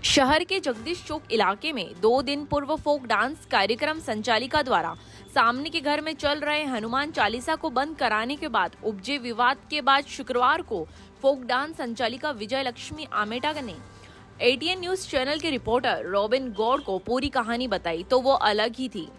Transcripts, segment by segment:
शहर के जगदीश चौक इलाके में 2 दिन पूर्व फोक डांस कार्यक्रम संचालिका द्वारा सामने के घर में चल रहे हनुमान चालीसा को बंद कराने के बाद उपजे विवाद के बाद शुक्रवार को फोक डांस संचालिका विजय लक्ष्मी आमेटा ने एटीएन न्यूज चैनल के रिपोर्टर रॉबिन गौड़ को पूरी कहानी बताई तो वो अलग ही थी।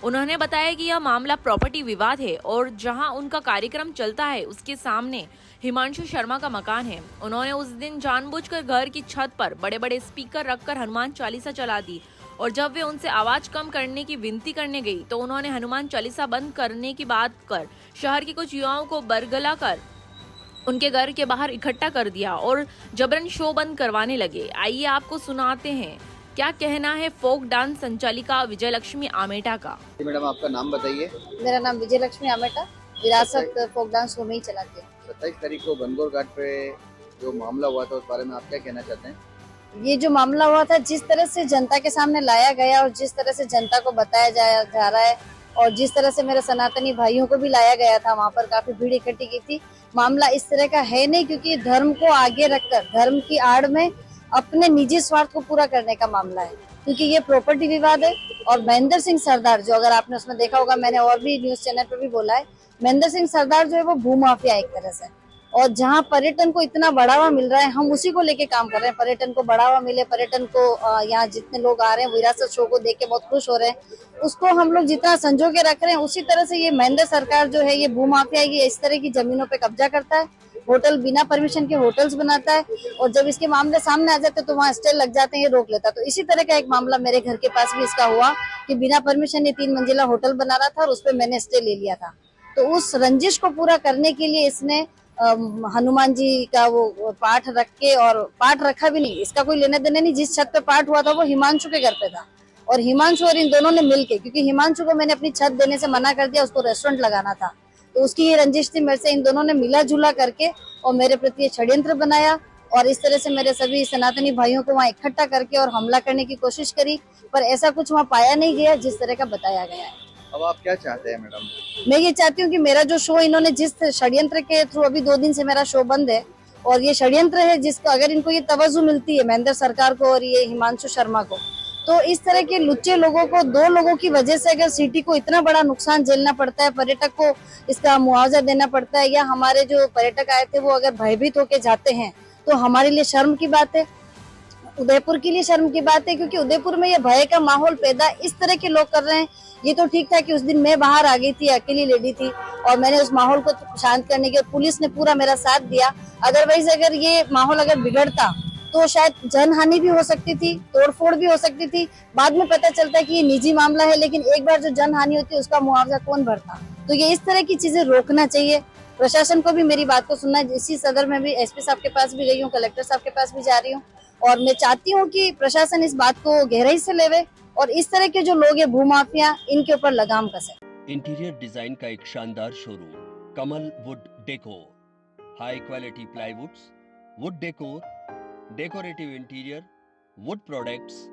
उन्होंने बताया कि यह मामला प्रॉपर्टी विवाद है और जहां उनका कार्यक्रम चलता है उसके सामने हिमांशु शर्मा का मकान है। उन्होंने उस दिन जानबूझकर घर की छत पर बड़े बड़े स्पीकर रखकर हनुमान चालीसा चला दी और जब वे उनसे आवाज कम करने की विनती करने गई तो उन्होंने हनुमान चालीसा बंद करने की बात कर शहर के कुछ युवाओं को बरगला कर उनके घर के बाहर इकट्ठा कर दिया और जबरन शो बंद करवाने लगे। आइए आपको सुनाते हैं क्या कहना है फोक डांस संचालिका विजय लक्ष्मी आमेटा का। मैडम आपका नाम बताइए। मेरा नाम विजय लक्ष्मी आमेटा, विरासत फोक डांस रूम में ही चलाती है। 27 तारीख को बनगौर घाट पे जो मामला हुआ था उस बारे में आप क्या कहना चाहते हैं? ये जो मामला हुआ था, जिस तरह से जनता के सामने लाया गया और जिस तरह से जनता को बताया जा रहा है और जिस तरह से मेरे सनातनी भाइयों को भी लाया गया था, वहाँ पर काफी भीड़ इकट्ठी की थी। मामला इस तरह का है नहीं, क्योंकि धर्म को आगे रखकर धर्म की आड़ में अपने निजी स्वार्थ को पूरा करने का मामला है, क्योंकि ये प्रॉपर्टी विवाद है। और महेंद्र सिंह सरदार, जो अगर आपने उसमें देखा होगा, मैंने और भी न्यूज चैनल पर भी बोला है, महेंद्र सिंह सरदार जो है वो भूमाफिया एक तरह से। और जहाँ पर्यटन को इतना बढ़ावा मिल रहा है, हम उसी को लेके काम कर रहे हैं। पर्यटन को बढ़ावा मिले, पर्यटन को यहाँ जितने लोग आ रहे हैं विरासत शो को देख के बहुत खुश हो रहे हैं, उसको हम लोग जितना संजो के रख रहे हैं, उसी तरह से ये महेंद्र सरकार जो है ये भूमाफिया, ये इस तरह की जमीनों पे कब्जा करता है, होटल बिना परमिशन के होटल्स बनाता है और जब इसके मामले सामने आ जाते हैं तो वहाँ स्टे लग जाते हैं, ये रोक लेता है। तो इसी तरह का एक मामला मेरे घर के पास भी इसका हुआ कि बिना परमिशन ये 3 मंजिला होटल बना रहा था और उस पर मैंने स्टे ले लिया था। तो उस रंजिश को पूरा करने के लिए इसने हनुमान जी का वो पाठ रख के, और पाठ रखा भी नहीं, इसका कोई लेने देने नहीं। जिस छत पे पाठ हुआ था वो हिमांशु के घर पे था और हिमांशु और इन दोनों ने मिलके, क्योंकि हिमांशु को मैंने अपनी छत देने से मना कर दिया, उसको रेस्टोरेंट लगाना था, तो उसकी ये रंजिश थी मेरे से। इन दोनों ने मिला जुला करके और मेरे प्रति ये षड्यंत्र बनाया और इस तरह से मेरे सभी सनातनी भाइयों को वहाँ इकट्ठा करके और हमला करने की कोशिश करी, पर ऐसा कुछ वहाँ पाया नहीं गया जिस तरह का बताया गया है। अब आप क्या चाहते हैं मैडम? मैं ये चाहती हूँ कि मेरा जो शो इन्होंने जिस षड्यंत्र के थ्रू, अभी 2 दिन से मेरा शो बंद है और ये षड्यंत्र है जिसका अगर इनको ये तवज्जो मिलती है महेंद्र सरकार को और ये हिमांशु शर्मा को, तो इस तरह के लुच्चे लोगों को, 2 लोगों की वजह से अगर सिटी को इतना बड़ा नुकसान झेलना पड़ता है, पर्यटक को इसका मुआवजा देना पड़ता है, या हमारे जो पर्यटक आए थे वो अगर भयभीत होके जाते हैं, तो हमारे लिए शर्म की बात है, उदयपुर के लिए शर्म की बात है, क्योंकि उदयपुर में ये भय का माहौल पैदा इस तरह के लोग कर रहे हैं। ये तो ठीक था कि उस दिन मैं बाहर आ गई थी, अकेली लेडी थी और मैंने उस माहौल को शांत करने के, पुलिस ने पूरा मेरा साथ दिया। अदरवाइज अगर ये माहौल अगर बिगड़ता तो शायद जनहानि भी हो सकती थी, तोड़फोड़ भी हो सकती थी। बाद में पता चलता है कि ये निजी मामला है, लेकिन एक बार जो जनहानि होती है उसका मुआवजा कौन भरता। तो ये इस तरह की चीजें रोकना चाहिए। प्रशासन को भी मेरी बात को सुनना है। इसी सदर में भी एसपी साहब के पास भी गई हूँ, कलेक्टर साहब के पास भी जा रही हूँ और मैं चाहती हूँ कि प्रशासन इस बात को गहराई से लेवे और इस तरह के जो लोग हैं भूमाफिया, इनके ऊपर लगाम कसे। इंटीरियर डिजाइन का एक शानदार showroom, Kamal wood decor, high quality प्लाईवुड्स, would decor, decorative interior, would products,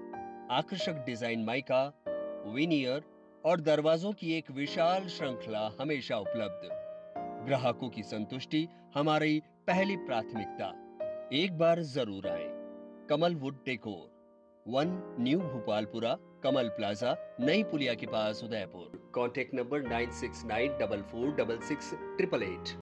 आकर्षक डिजाइन माइका, विनियर और दरवाजों की एक विशाल श्रृंखला हमेशा उपलब्ध। ग्राहकों की संतुष्टि हमारी पहली प्राथमिकता। एक बार जरूर आए। Kamal wood decor, 1 new Bhopalpura, Kamal plaza, नई पुलिया के पास, उदयपुर। Contact number 9694466688।